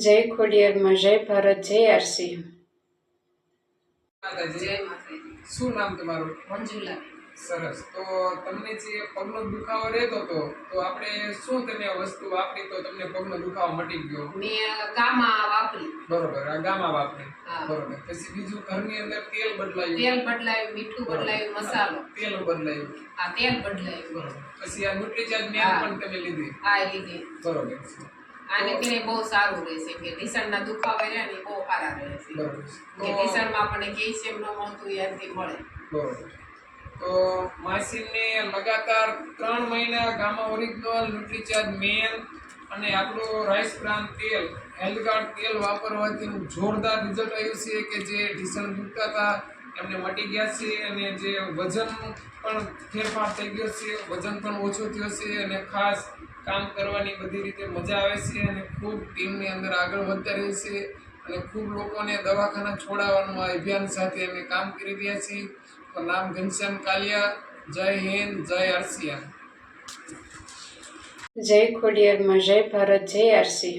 જય ખોડિયારમાં, જય ભારત, જય આરસી. જય માતાજી. શું નામ તમારું? મંજુલા. સરસ. તો તમને જે પગનો દુખાવો રહેતો હતો તો આપણે શું તમે વસ્તુ વાપરી તો તમને પગનો દુખાવો મટી ગયો? મેં ગામા વાપરી. બરોબર, આ ગામા વાપરી. બરોબર. પછી બીજું ઘરની અંદર તેલ બદલાયું, મીઠું બદલાયું, મસાલો તેલ બદલાયું. તેલ બદલાયું. બરોબર. પછી આ ન્યુટ્રીચાર્જ મેન પણ તમે લીધી? લીધી. બરોબર. આને પીને બહુ સારું રહેશે કે ઢીસણના દુખાવા રહ્યા ને બહુ સારા રહેશે. બરોબર. કે ઢીસણમાં આપણને કેલ્શિયમ ન મળતું એનાથી મળે. બરોબર. તો માસીને લગાતાર 3 મહિના ગામા ઓરિજિનલ, ન્યુટ્રીચાર્જ મેન અને આપણું રાઈસ બ્રાન તેલ, હેલ્થગાર્ડ તેલ વાપરવાથી જોરદાર રિઝલ્ટ આવ્યું છે કે જે ઢીસણ દુખતા હતા એમને મટી ગયા છે અને જે વજન પણ ફેરફાર થઈ ગયો છે, વજન પણ ઓછું થયો છે અને ખાસ કામ કરવાની બધી રીતે મજા આવે છે અને ખૂબ ટીમની અંદર આગળ વધતા રહે છે અને ખૂબ લોકોને દવાખાના છોડાવવાનું આ અભિયાન સાથે અમે કામ કરી રહ્યા છીએ. તો નામ ઘનશ્યામ કાલિયા. જય હિન્દ, જય આરસીએમ. જય ખોડિયારમાં, જય ભારત, જય આરસી.